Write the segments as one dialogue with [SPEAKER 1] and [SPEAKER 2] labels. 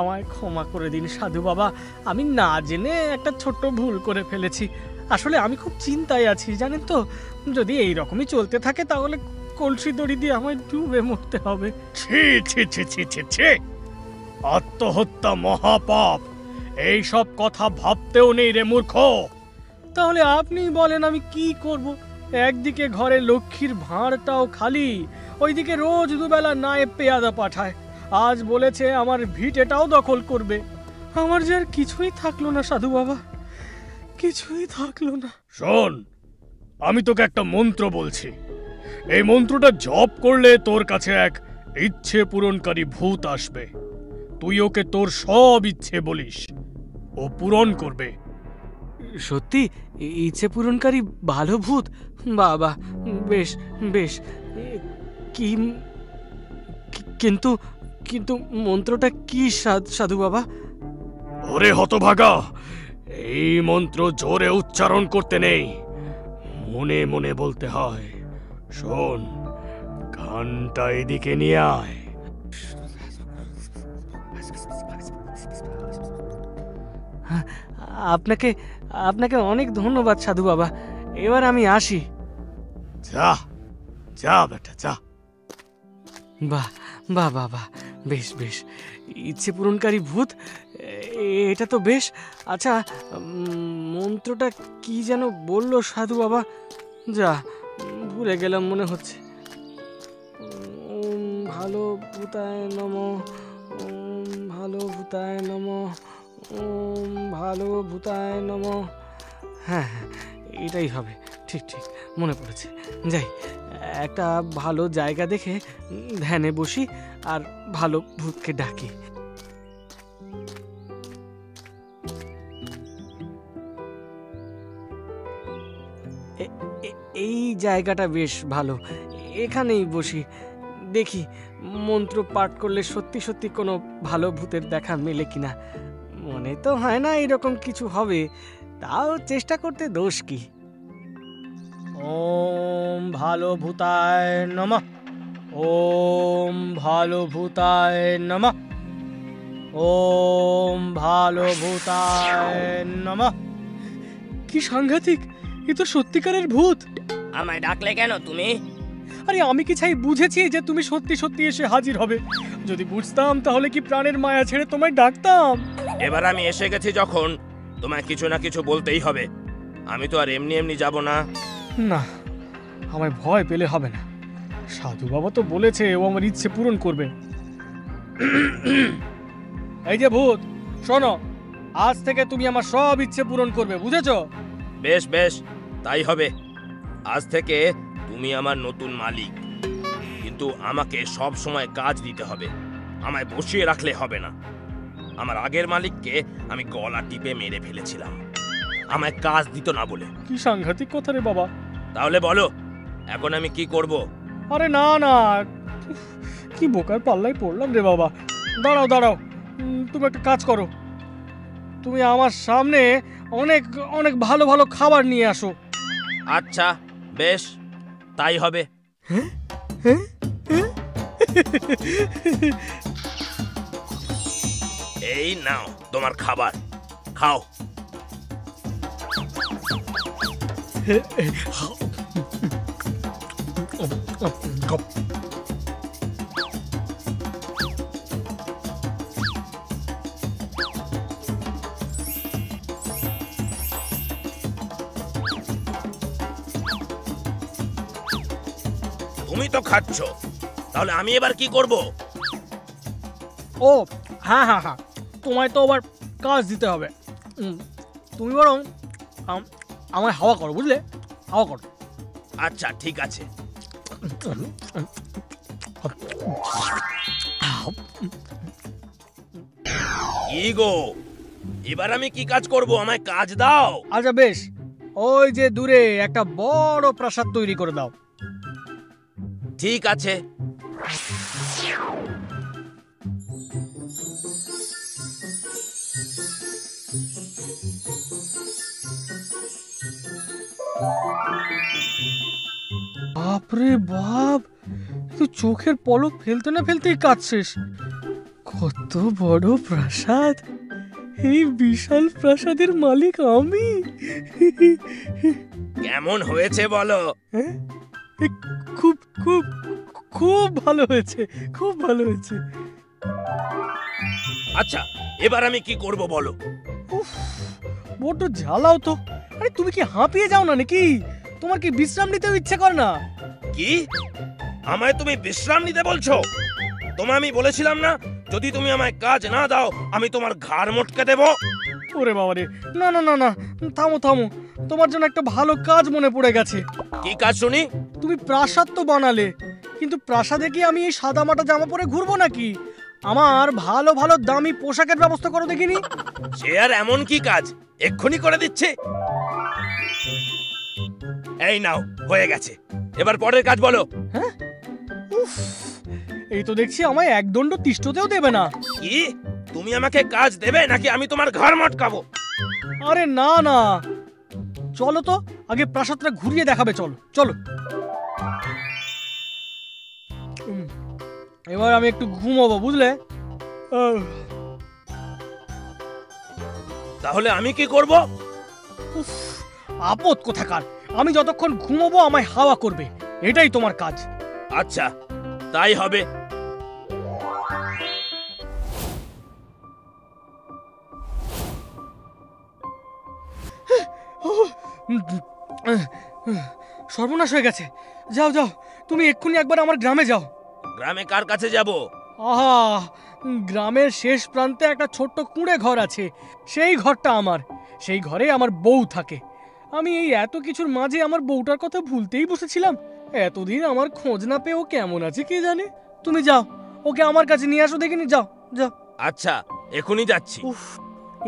[SPEAKER 1] আমায় ক্ষমা করে দিন সাধু বাবা, আমি না জেনে একটা ছোট্ট ভুল করে ফেলেছি। আসলে আমি খুব চিন্তায় আছি জানেন তো, যদি এই রকমই চলতে থাকে তাহলে কলসি দড়ি দিয়ে আমায় ডুবে মরতে হবে।
[SPEAKER 2] ছি ছি ছি ছি ছি ছি, আত্মহত্যা মহাপাপ। এই সব কথা ভাবতেও নেই রে মূর্খ।
[SPEAKER 1] তাহলে আপনি বলেন আমি কি করব? একদিকে ঘরে লক্ষ্মীর ভাঁড়টাও খালি, ওইদিকে রোজ দুবেলা নায়েব পেয়াদা পাঠায়, আজ বলেছে আমার ভিটেটাও দখল করবে। আমার যে আর কিছুই থাকলো না সাধু বাবা, কিছুই থাকলো না।
[SPEAKER 2] শোন, আমি তোকে একটা মন্ত্র বলছি। এই মন্ত্রটা জপ করলে তোর কাছে এক ইচ্ছে পূরণকারী ভূত আসবে। তুই ওকে তোর সব ইচ্ছে বলিস, ও পূরণ করবে।
[SPEAKER 1] সত্যি ইচ্ছে পূরণকারী ভালো ভূত? বাবা, বেশ বেশ। কি কিন্তু কিন্তু মন্ত্রটা কি সাধু বাবা?
[SPEAKER 2] ওরে হতভাগা, এই মন্ত্র জোরে উচ্চারণ করতে নেই, মনে মনে বলতে হয়। শোন, কানটা এদিকে নিয়ে আয়।
[SPEAKER 1] আপনাকে আপনাকে অনেক ধন্যবাদ সাধু বাবা, এবার আমি আসি।
[SPEAKER 2] যা যা বেটা যা।
[SPEAKER 1] বাহ বাহ বাহ বাহ, বেশ বেশ। ইচ্ছে পূরণকারী ভূত, এটা তো বেশ। আচ্ছা, মন্ত্রটা কি যেন বললো সাধু বাবা? যা, ভুলে গেলাম মনে হচ্ছে। ওম ভালো ভূতায় নমঃ, ওম ভালো ভূতায় নমঃ, ওম ভালো ভূতায় নমঃ। হ্যাঁ হ্যাঁ, এটাই হবে। ঠিক ঠিক মনে পড়েছে। যাই, একটা ভালো জায়গা দেখে ধ্যানে বসি আর ভালো ভূতকে ডাকি। এই জায়গাটা বেশ ভালো, এখানেই বসি। দেখি মন্ত্র পাঠ করলে সত্যি সত্যি কোনো ভালো ভূতের দেখা মেলে কিনা। মনে তো হয় না এরকম কিছু হবে, তাও চেষ্টা করতে দোষ কি। ওম ভালো ভূতায় নমঃ, ওম ভালো ভূতায় নমঃ, ওম ভালো ভূতায় নমঃ। কি সাংঘাতিক, এ তো সত্যিকারের ভূত।
[SPEAKER 3] আমায় ডাকলে কেন তুমি?
[SPEAKER 1] আরে আমি কি চাই বুঝেছি যে তুমি সত্যি সত্যি এসে হাজির হবে। যদি বুঝতাম তাহলে কি প্রাণের মায়া ছেড়ে তোমায় ডাকতাম।
[SPEAKER 3] এবার আমি এসে গেছি যখন, তোমায় কিছু না কিছু বলতেই হবে। আমি তো আর এমনি এমনি যাব না।
[SPEAKER 1] না, আমায় ভয় পেলে হবে না। সাধু বাবা তো বলেছে ও আমার ইচ্ছে পূরণ করবে। এই যে ভূত, শোনো, আজ থেকে তুমি আমার সব ইচ্ছে পূরণ করবে, বুঝেছো?
[SPEAKER 3] বেশ বেশ, তাই হবে। আজ থেকে তুমি আমার নতুন মালিক, কিন্তু আমাকে সব সময় কাজ দিতে হবে। আমায় বসিয়ে রাখলে হবে না। আমার আগের মালিককে আমি গলা টিপে মেরে ফেলেছিলাম, আমায় কাজ দিত না বলে।
[SPEAKER 1] কি সাংঘাতিক কথা রে বাবা।
[SPEAKER 3] তাহলে বলো, এখন আমি কি করব?
[SPEAKER 1] আরে না না, কি বোকার পাল্লায় পড়লাম রে বাবা। দাঁড়াও দাঁড়াও, তুমি একটা কাজ করো। তুমি আমার সামনে অনেক অনেক ভালো ভালো খাবার নিয়ে আসো।
[SPEAKER 3] আচ্ছা বেশ, তাই হবে। এই নাও তোমার খাবার, খাও। তুমি তো খাচ্ছ, তাহলে আমি এবার কি করব?
[SPEAKER 1] ও হ্যাঁ হ্যাঁ হ্যাঁ, তোমায় তো আবার কাজ দিতে হবে। তুমি বরং আমায় হাওয়া করো, বুঝলে? হাওয়া করো।
[SPEAKER 3] আচ্ছা ঠিক আছে। কি গো, এবার আমি কি কাজ করব? আমায় কাজ দাও।
[SPEAKER 1] আচ্ছা বেশ, ওই যে দূরে একটা বড় প্রাসাদ তৈরি করে দাও।
[SPEAKER 3] ঠিক আছে।
[SPEAKER 1] বাপরে বাপ, তো চোখের পলক ফেলতে না ফেলতেই কাজ শেষ। কত বড় প্রাসাদ! এই বিশাল প্রাসাদের মালিক আমি।
[SPEAKER 3] কেমন হয়েছে বলো?
[SPEAKER 1] হ্যাঁ? এ খুব খুব খুব ভালো হয়েছে, খুব ভালো হয়েছে।
[SPEAKER 3] আচ্ছা, এবার আমি কি করব বলো?
[SPEAKER 1] উফ, বড্ড জ্বালাও তো। আরে তুমি কি হাঁপিয়ে যাও না নাকি? তোমার কি বিশ্রাম নিতেও ইচ্ছে করে না?
[SPEAKER 3] কি? আমায় তুমি বিশ্রাম নিতে বলছো? তোমায় আমি বলেছিলাম না, যদি তুমি আমায় কাজ না দাও আমি তোমার ঘাড় মটকে দেব।
[SPEAKER 1] ওরে বাবা রে, না না না না, থামো থামো। তোমার জন্য একটা ভালো কাজ মনে পড়ে গেছে।
[SPEAKER 3] কি কাজ শুনি?
[SPEAKER 1] তুমি প্রাসাদ তো বানালে, কিন্তু প্রাসাদে কি আমি এই সাদা মাটা জামা পরে ঘুরবো নাকি? আমার ভালো ভালো দামি পোশাকের ব্যবস্থা করো দেখিনি।
[SPEAKER 3] সে আর এমন কি কাজ, এক্ষুনি করে দিচ্ছে। এই নাও, হয়ে গেছে। এবার পরের কাজ বলো।
[SPEAKER 1] হ্যাঁ? উফ, এই তো দেখছি আমায় এক দণ্ড তিষ্ঠতেও দেবে না।
[SPEAKER 3] কি? তুমি আমাকে কাজ দেবে নাকি আমি তোমার ঘাড় মটকাবো?
[SPEAKER 1] আরে না না, চলো তো, আগে প্রাসাদটা ঘুরিয়ে দেখাবে। চলো চলো। এবার আমি একটু ঘুমোবো, বুঝলে?
[SPEAKER 3] তাহলে আমি কি করব?
[SPEAKER 1] উফ, আপদ কোথাকার! আমি যতক্ষণ ঘুমোবো আমায় হাওয়া করবে, এটাই তোমার কাজ।
[SPEAKER 3] আচ্ছা, তাই হবে।
[SPEAKER 1] সর্বনাশ হয়ে গেছে। যাও যাও, তুমি এক্ষুনি একবার আমার গ্রামে যাও।
[SPEAKER 3] গ্রামে কার কাছে যাব?
[SPEAKER 1] আহা, গ্রামের শেষ প্রান্তে একটা ছোট্ট কুঁড়ে ঘর আছে, সেই ঘরটা আমার। সেই ঘরে আমার বউ থাকে। আমি এই এত কিছুর মাঝে আমার বউটার কথা ভুলতেই বসেছিলাম। এতদিন আমার খোঁজ না পেয়ে ও কেমন আছে কে জানে। তুমি যাও, ওকে আমার কাছে নিয়ে আসো দেখিনি। যাও যাও।
[SPEAKER 3] আচ্ছা, এখনই যাচ্ছি।
[SPEAKER 1] উফ,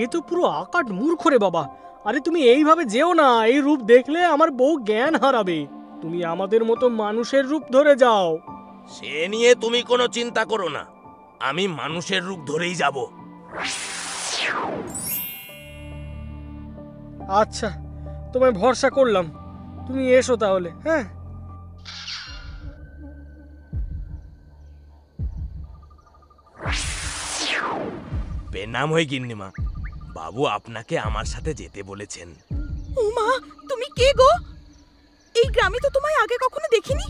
[SPEAKER 1] এ তো পুরো আকাট মূর্খ রে বাবা। আরে তুমি এইভাবে যেও না, এই রূপ দেখলে আমার বউ জ্ঞান হারাবে। তুমি আমাদের মতো মানুষের রূপ ধরে যাও।
[SPEAKER 3] সে নিয়ে তুমি কোনো চিন্তা করো না, আমি মানুষের রূপ ধরেই যাব।
[SPEAKER 1] আচ্ছা, তোমায় ভরসা করলাম, তুমি এসো তাহলে। হ্যাঁ,
[SPEAKER 3] বেনাম হয়ে গিন্নিমা, বাবু আপনাকে আমার সাথে যেতে বলেছেন।
[SPEAKER 4] উমা, তুমি কে গো? এই গ্রামে তো তোমায় আগে কখনো দেখিনি।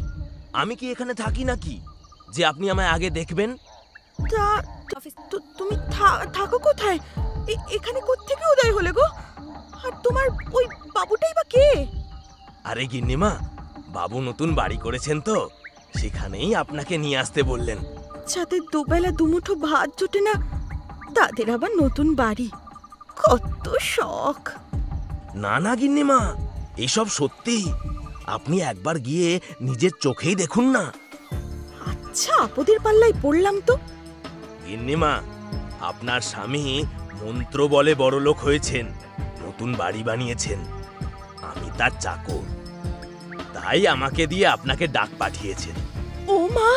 [SPEAKER 3] আমি কি এখানে থাকি নাকি যে আপনি আমায় আগে দেখবেন?
[SPEAKER 4] তা তুমি থাকো কোথায়? এখানে কোত্থেকে উদয় হলে গো? আর তোমার ওই বাবুটাই বা কে?
[SPEAKER 3] আরে গিন্নিমা, বাবু নতুন বাড়ি করেছেন তো, সেখানেই আপনাকে নিয়ে আসতে বললেন।
[SPEAKER 4] যাদের দুবেলা দুমুঠো ভাত জোটে না, তাদের আবার নতুন বাড়ি, কত শখ।
[SPEAKER 3] না না গিন্নিমা, এসব সত্যি। আপনি একবার গিয়ে নিজের চোখেই দেখুন না।
[SPEAKER 4] আচ্ছা, আপদের পাল্লায় পড়লাম তো।
[SPEAKER 3] গিন্নিমা, আপনার স্বামী মন্ত্র বলে বড়লোক হয়েছেন, নতুন বাড়ি বানিয়েছেন। আমি তার চাকর, তাই আমাকে দিয়ে আপনাকে ডাক পাঠিয়েছেন।
[SPEAKER 4] ও মা,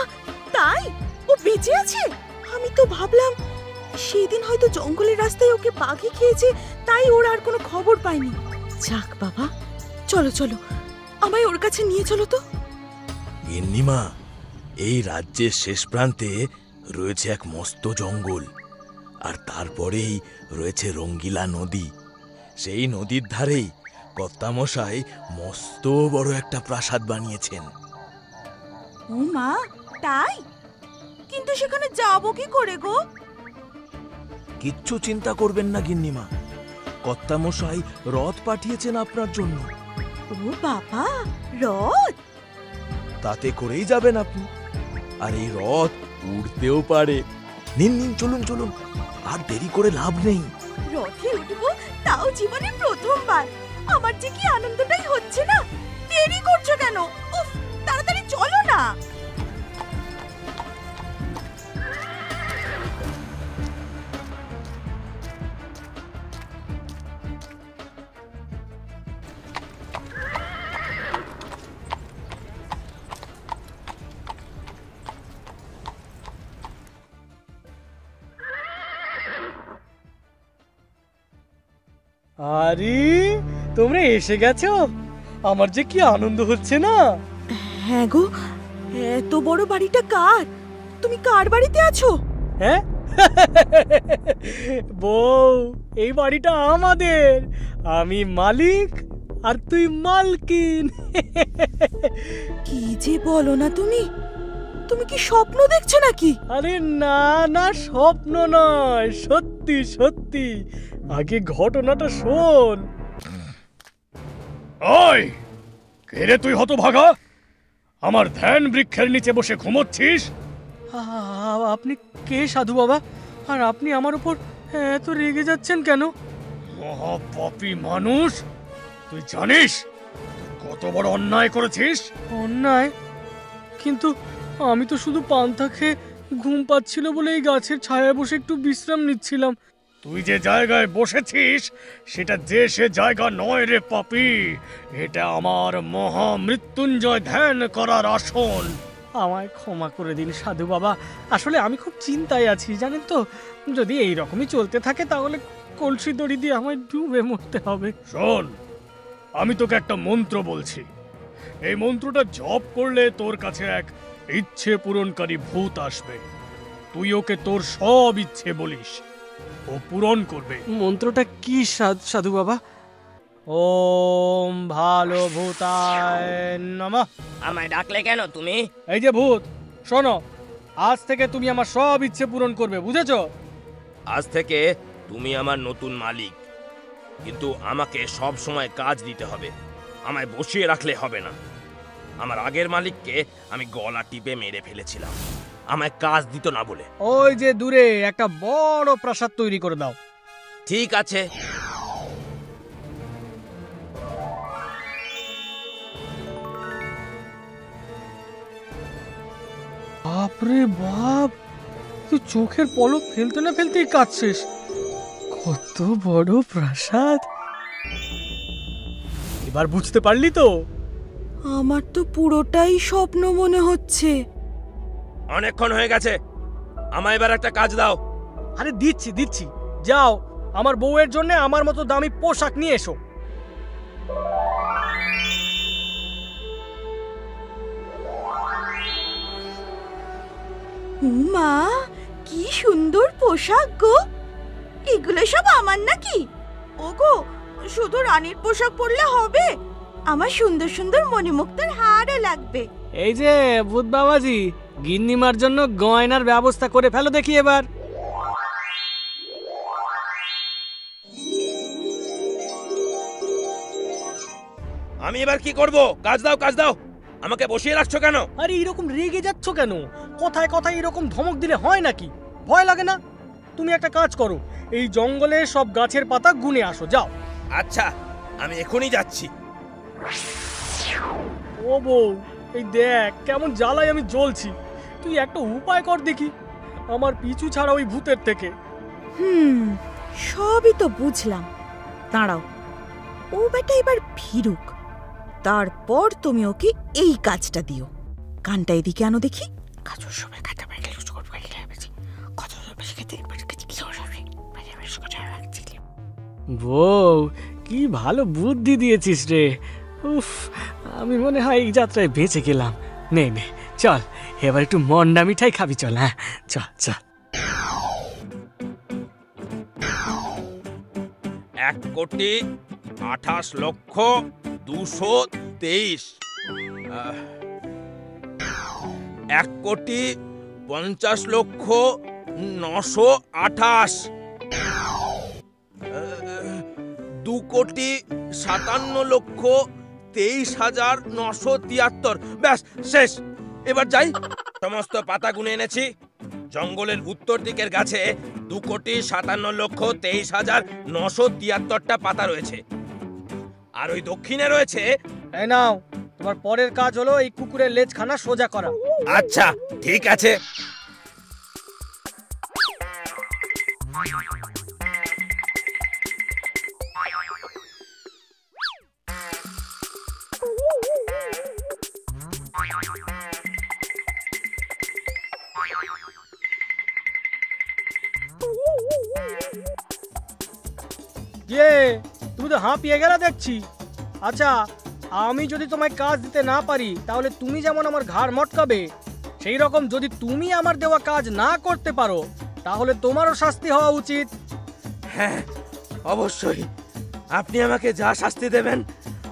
[SPEAKER 4] তাই? ও বেঁচে আছে? আমি তো ভাবলাম সেদিন হয়তো জঙ্গলের রাস্তায় ওকে বাঘে খেয়েছে, তাই ওর আর কোনো খবর পাইনি। যাক বাবা, চলো চলো, আমায় ওর কাছে নিয়ে চলো তো।
[SPEAKER 3] গিন্নিমা, এই রাজ্যের শেষ প্রান্তে রয়েছে এক মস্ত জঙ্গল, আর তারপরেই রয়েছে রঙ্গিলা নদী। সেই নদীর ধারেই কর্তামশাই মস্ত বড় একটা প্রাসাদ বানিয়েছেন।
[SPEAKER 4] ও মা, তাই? কিন্তু সেখানে যাবো কি করে গো?
[SPEAKER 3] কিচ্ছু চিন্তা করবেন না গিন্নিমা, কর্তামশাই রথ পাঠিয়েছেন আপনার জন্য।
[SPEAKER 4] ও বাবা, রথ?
[SPEAKER 3] তাতে করেই যাবেন আপনি। আর এই রথ উড়তেও পারে। নিন নিন, চলুন চলুন, আর দেরি করে লাভ নেই।
[SPEAKER 4] রথে উঠবো, তাও জীবনে প্রথমবার। আমার যে কি আনন্দটাই হচ্ছে না। দেরি করছো কেন? উফ, তাড়াতাড়ি চলো না।
[SPEAKER 1] আরে তোমরা এসে গেছো, আমার যে কি আনন্দ হচ্ছে না।
[SPEAKER 4] হ্যাঁ গো, এত বড় বাড়িটা কার? তুমি কার বাড়িতে আছো?
[SPEAKER 1] হ্যাঁ, বউ, এই বাড়িটা আমাদের, আমি মালিক আর তুই মালকিন।
[SPEAKER 4] কি যে বলো না তুমি, তুমি কি স্বপ্ন দেখছো নাকি?
[SPEAKER 1] আরে না না, স্বপ্ন নয়, সত্যি সত্যি। আগে ঘটনাটা শোন।
[SPEAKER 2] ওই কে রে তুই হতভাগা? আমার ধ্যান বৃক্ষের নিচে বসে ঘুমোচ্ছিস?
[SPEAKER 1] আপনি কে সাধু বাবা? আর আপনি আমার উপর এত রেগে যাচ্ছেন কেন?
[SPEAKER 2] মহাপাপী মানুষ, তুই জানিস তুই কত বড় অন্যায় করেছিস?
[SPEAKER 1] অন্যায়? কিন্তু আমি তো শুধু পান্তা খেয়ে ঘুম পাচ্ছিল বলে এই গাছের ছায়ায় বসে একটু বিশ্রাম নিচ্ছিলাম।
[SPEAKER 2] তুই যে জায়গায় বসেছিস সেটা যে সে জায়গা নয় রে পাপী, এটা আমার মহামৃত্যুঞ্জয় ধ্যান করার আসন।
[SPEAKER 1] আমায় ক্ষমা করে দিন সাধু বাবা, আসলে আমি খুব চিন্তায় আছি জানেন তো। যদি এই রকমই চলতে থাকে তাহলে কলসি দড়ি দিয়ে আমায় ডুবে মরতে হবে।
[SPEAKER 2] শোন, আমি তোকে একটা মন্ত্র বলছি। এই মন্ত্রটা জপ করলে তোর কাছে এক ইচ্ছে পূরণকারী ভূত আসবে। তুই ওকে তোর সব ইচ্ছে বলিস, ও পূরণ করবে।
[SPEAKER 1] মন্ত্রটা কি সাধু বাবা? ওম ভালো ভূতায় নমঃ।
[SPEAKER 3] আমায় ডাকলে কেন তুমি?
[SPEAKER 1] এই যে ভূত, শোনো, আজ থেকে তুমি আমার সব ইচ্ছে পূরণ করবে, বুঝেছো?
[SPEAKER 3] আজ থেকে তুমি আমার নতুন মালিক, কিন্তু আমাকে সব সময় কাজ দিতে হবে। আমায় বসিয়ে রাখলে হবে না। আমার আগের মালিককে আমি গলা টিপে মেরে ফেলেছিলাম আমায় কাজ দিত না বলে।
[SPEAKER 1] ওই যে দূরে একটা বড় প্রাসাদ তৈরি করে দাও।
[SPEAKER 3] ঠিক আছে।
[SPEAKER 1] বাপরে বাপ, তুই চোখের পলক ফেলতে না ফেলতেই কাজ শেষ। কত বড় প্রাসাদ! এবার বুঝতে পারলি তো?
[SPEAKER 4] আমার তো পুরোটাই স্বপ্ন মনে হচ্ছে।
[SPEAKER 3] অনেকক্ষণ হয়ে গেছে, আমায় এবার একটা কাজ দাও।
[SPEAKER 1] আরে দিচ্ছি দিচ্ছি, যাও আমার বউয়ের জন্য আমার মতো দামি পোশাক নিয়ে এসো।
[SPEAKER 4] মা, কি সুন্দর পোশাক গো! এগুলো সব আমার নাকি? ওগো, শুধু রানীর পোশাক পরলে হবে, আমার সুন্দর সুন্দর মণিমুক্তার হারও লাগবে।
[SPEAKER 1] এই যে ভূত বাবাজি, গিন্নিমার জন্য গয়নার ব্যবস্থা করে ফেলো দেখি এবার।
[SPEAKER 3] আমি এবার কি করব? কাজ দাও, কাজ দাও। আমাকে বসিয়ে রাখছো কেন?
[SPEAKER 1] আরে এরকম রেগে যাচ্ছ কেন? কথায় কথায় এরকম ধমক দিলে হয় নাকি? ভয় লাগে না? তুমি একটা কাজ করো, এই জঙ্গলে সব গাছের পাতা গুনে আসো, যাও।
[SPEAKER 3] আচ্ছা, আমি এখনই যাচ্ছি।
[SPEAKER 1] ও বউ, এই দেখ কেমন জ্বালায় আমি জ্বলছি। তুই একটা উপায় কর দেখি আমার পিছু ছাড়া ওই ভূতের থেকে।
[SPEAKER 4] সবই তো বুঝলাম, দাঁড়াও, ও বেটা এবার ফিরুক, তারপর তুমি ওকে এই কাজটা দিও। কানটা এদিকে আনো দেখি।
[SPEAKER 1] বউ, কি ভালো বুদ্ধি দিয়েছিস রে। উফ, আমি মনে হয় এই যাত্রায় বেঁচে গেলাম। নে নে, চল এবার একটু মন্ডা মিঠাই খাবি, চল। হ্যাঁ চল চল।
[SPEAKER 3] 1,28,223,000 1,50,928,000 2,57,23,973। ব্যাস শেষ, এবার যাই। সমস্ত পাতা গুনে এনেছি। জঙ্গলের উত্তর দিকের গাছে 2,57,23,973টা পাতা রয়েছে, আর ওই দক্ষিণে রয়েছে।
[SPEAKER 1] এই নাও, তোমার পরের কাজ হলো এই কুকুরের লেজখানা সোজা করা।
[SPEAKER 3] আচ্ছা ঠিক আছে।
[SPEAKER 1] তুমি তো হাঁপিয়ে গেলে দেখছি। আচ্ছা, আমি যদি তোমায় কাজ দিতে না পারি তাহলে তুমি যেমন আমার ঘাড় মটকাবে, সেই রকম যদি তুমি আমার দেওয়া কাজ না করতে পারো তাহলে তোমারও শাস্তি হওয়া উচিত।
[SPEAKER 3] হ্যাঁ, অবশ্যই। আপনি আমাকে যা শাস্তি দেবেন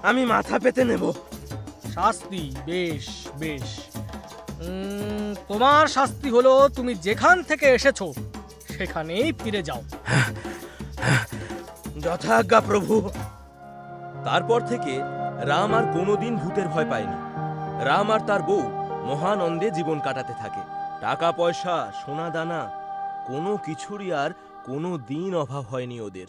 [SPEAKER 3] আমি মাথা পেতে নেব।
[SPEAKER 1] শাস্তি? বেশ বেশ। তোমার শাস্তি হলো তুমি যেখান থেকে এসেছো সেখানেই ফিরে যাও।
[SPEAKER 3] যথাজ্ঞা প্রভু। তারপর থেকে রাম আর কোনোদিন ভূতের ভয় পায়নি। রাম আর তার বউ মহানন্দে জীবন কাটাতে থাকে। টাকা পয়সা, সোনা দানা, কোনো কিছুরই আর কোনো দিন অভাব হয়নি ওদের।